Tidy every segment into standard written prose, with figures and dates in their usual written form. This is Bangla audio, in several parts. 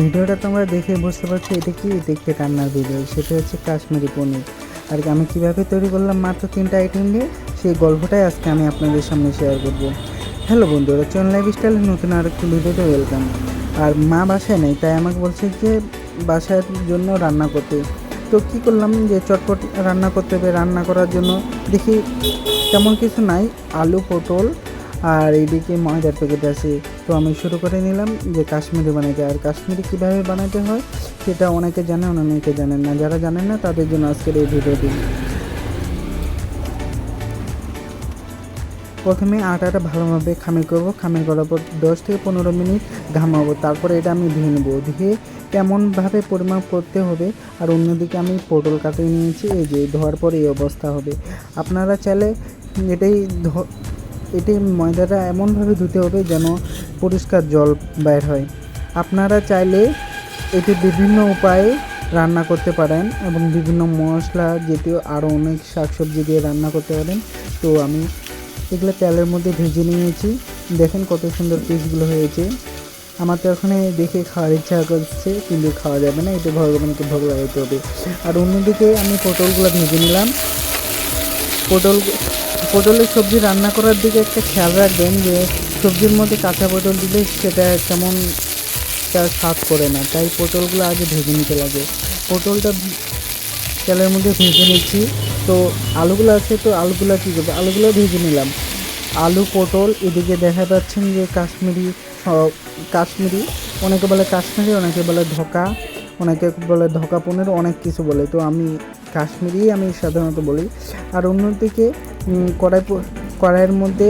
ভিডিওটা তোমরা দেখে বুঝতে পারছো এটা কি রান্নার ভিডিও, সেটা হচ্ছে কাশ্মীরি পনির। আর আমি কিভাবে তৈরি করলাম মাত্র 3টা আইটেম দিয়ে, সেই গল্পটাই আজকে আমি আপনাদের সামনে শেয়ার করব। হ্যালো বন্ধুরা, চন লাইফস্টাইলের নতুন আরেকটি ভিডিওতে ওয়েলকাম। আর মা বাসায় নেই, তাই আমাকে বলছে যে বাসার জন্য রান্না করতে। তো কী করলাম, যে চটপট রান্না করতে হবে। রান্না করার জন্য দেখি তেমন কিছু নাই, আলু, পটল আর এইদিকে ময়দার প্যাকেট আছে। তো আমি শুরু করে নিলাম যে কাশ্মীরি বানাইতে। আর কাশ্মীরি কীভাবে বানাতে হয় সেটা অনেকে জানে, অনেকে জানেন না। যারা জানেন না তাদের জন্য আজকের এই ভিডিওটি। প্রথমে আটাটা ভালোভাবে খামির করব। খামির করার পর 10 থেকে 15 মিনিট ঘামাবো। তারপরে এটা আমি ধুয়ে নেবো। ধুয়ে কেমনভাবে পরিমাপ করতে হবে। আর অন্যদিকে আমি পটল কাটিয়ে নিয়েছি, এই যে ধোয়ার পর এই অবস্থা হবে। আপনারা চাইলে এটাই এটি ময়দাটা এমনভাবে ধুতে হবে যেন পরিষ্কার জল বের হয়। আপনারা চাইলে এটি বিভিন্ন উপায়ে রান্না করতে পারেন এবং বিভিন্ন মশলা জাতীয় আরও অনেক শাকসবজি দিয়ে রান্না করতে পারেন। তো আমি এগুলো তেলের মধ্যে ভেজে নিয়েছি। দেখেন কত সুন্দর পিসগুলো হয়েছে। আমার তো ওখানে দেখে খাওয়ার ইচ্ছা করছে, কিন্তু খাওয়া যাবে না, এটা ভগবানকে ভোগ লাগাতে হবে। আর অন্যদিকে আমি পটলগুলো ভেজে নিলাম। পটলের সবজি রান্না করার দিকে একটা খেয়াল রাখবেন যে সবজির মধ্যে কাঁচা পটল দিলে সেটা কেমন তার স্বাদ করে না, তাই পটলগুলো আগে ভেজে নিতে লাগে। পটলটা তেলের মধ্যে ভেজে নিচ্ছি। তো আলুগুলো আছে, তো আলুগুলো কী করবো, আলুগুলো ভেজে নিলাম। আলু, পটল, এদিকে দেখা যাচ্ছেন যে কাশ্মীরি অনেকে বলে কাশ্মীরি, অনেকে বলে ধোকা, অনেকে বলে ধোকা পনির, অনেক কিছু বলে। তো আমি কাশ্মীরি আমি সাধারণত বলি। আর অন্যদিকে কড়াইয়ের মধ্যে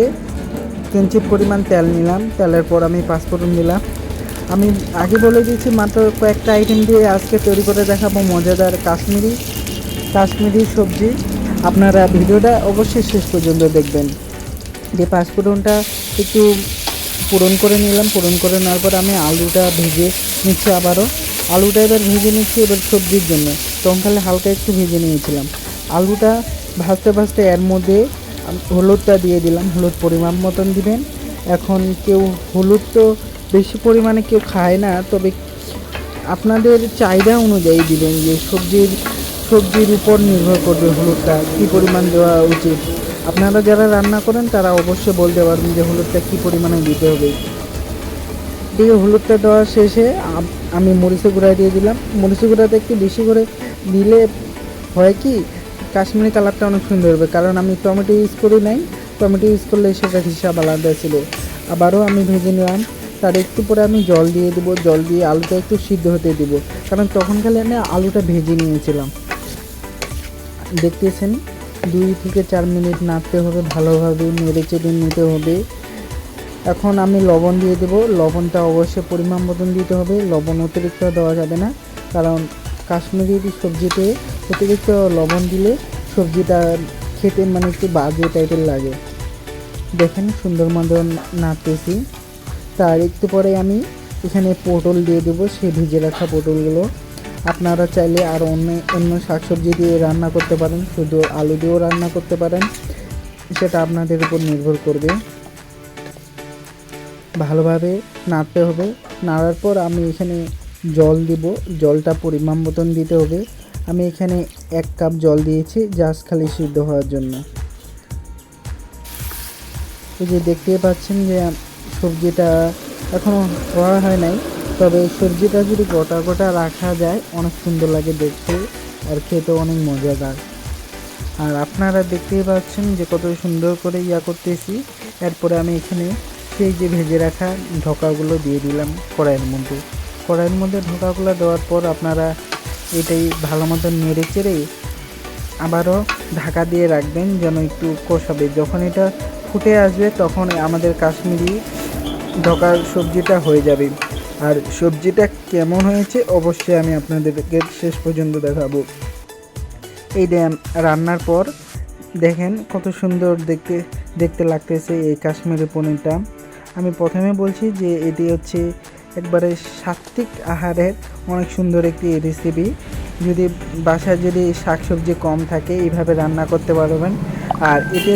কিঞ্চিত পরিমাণ তেল নিলাম। তেলের পর আমি পাঁচফোড়ন দিলাম। আমি আগে বলে দিয়েছি মাত্র কয়েকটা আইটেম দিয়ে আজকে তৈরি করে দেখাবো মজাদার কাশ্মীরি সবজি। আপনারা ভিডিওটা অবশ্যই শেষ পর্যন্ত দেখবেন। যে পাঁচফোড়নটা একটু পূরণ করে নিলাম। পূরণ করে নেওয়ার পর আমি আলুটা ভেজে নিচ্ছি আবারও। আলুটা এবার ভেজে নিচ্ছি এবার সবজির জন্য। টংকালে হালকা একটু ভেজে নিয়েছিলাম। আলুটা ভাজতে ভাজতে এর মধ্যে হলুদটা দিয়ে দিলাম। হলুদ পরিমাণ মতন দিবেন। এখন কেউ হলুদ তো বেশি পরিমাণে কেউ খায় না, তবে আপনাদের চাহিদা অনুযায়ী দিবেন, যে সবজির উপর নির্ভর করবে হলুদটা কী পরিমাণ দেওয়া উচিত। আপনারা যারা রান্না করেন তারা অবশ্যই বলতে পারবেন যে হলুদটা কী পরিমাণে দিতে হবে। দিয়ে হলুদটা দেওয়া শেষে আমি মরিচের গুঁড়া দিয়ে দিলাম। মরিচের গুঁড়াটা একটু বেশি করে দিলে হয় কি, কাশ্মীরি কালারটা অনেক সুন্দর হবে। কারণ আমি টমেটো ইউজ করি নাই, টমেটো ইউজ করলে সেটা হিসাব আলাদা ছিল। আবারও আমি ভেজে নিলাম। তার একটু পরে আমি জল দিয়ে দেবো। জল দিয়ে আলুটা একটু সিদ্ধ হতে দেবো, কারণ তখনকালে আমি আলুটা ভেজে নিয়েছিলাম। দেখতেছেন 2 থেকে 4 মিনিট নাড়তে হবে, ভালোভাবে নেড়ে চেড়ে নিতে হবে। এখন আমি লবণ দিয়ে দেবো। লবণটা অবশ্যই পরিমাণ মতন দিতে হবে, লবণ অতিরিক্ত দেওয়া যাবে না। কারণ কাশ্মীরি সবজিতে অতিরিক্ত লবণ দিলে সবজিটা খেতে মানে একটু বাজে টাইপের লাগে। দেখেন সুন্দর মতন নাড়তেছি। তার একটু পরে আমি এখানে পটল দিয়ে দেবো, সেই ভিজে রাখা পটলগুলো। আপনারা চাইলে আরও অন্য শাকসবজি দিয়ে রান্না করতে পারেন, শুধু আলু দিয়েও রান্না করতে পারেন, সেটা আপনাদের উপর নির্ভর করবে। ভালোভাবে নাড়তে হবে। নাড়ার পর আমি এখানে জল দিব। জলটা পরিমাণ মতন দিতে হবে। আমি এখানে 1 কাপ জল দিয়েছি জাস্ট খালি সিদ্ধ হওয়ার জন্য। এই যে দেখতে পাচ্ছেন যে সবজিটা এখনও হওয়া হয় নাই, তবে সবজিটা যদি গোটা গোটা রাখা যায় অনেক সুন্দর লাগে দেখতে, আর খেতে অনেক মজাদার। আর আপনারা দেখতেই পাচ্ছেন যে কত সুন্দর করে করতেছি। এরপরে আমি এখানে সেই যে ভেজে রাখা ঢোকাগুলো দিয়ে দিলাম কড়াইয়ের মধ্যে ঢোকাগুলো দেওয়ার পর আপনারা এটাই ভালো মতো নেড়ে চেড়ে আবারও ঢাকা দিয়ে রাখবেন যেন একটু কষাবে। যখন এটা ফুটে আসবে তখন আমাদের কাশ্মীরি ঢোকার সবজিটা হয়ে যাবে। আর সবজিটা কেমন হয়েছে অবশ্যই আমি আপনাদেরকে শেষ পর্যন্ত দেখাবো। এই রান্নার পর দেখেন কত সুন্দর দেখতে লাগতেছে এই কাশ্মীরি পনিরটা। আমি প্রথমে বলছি যে এটি হচ্ছে একবারে সাত্বিক আহারের অনেক সুন্দর একটি রেসিপি। যদি বাসায় যদি শাকসবজি কম থাকে এইভাবে রান্না করতে পারবেন। আর এতে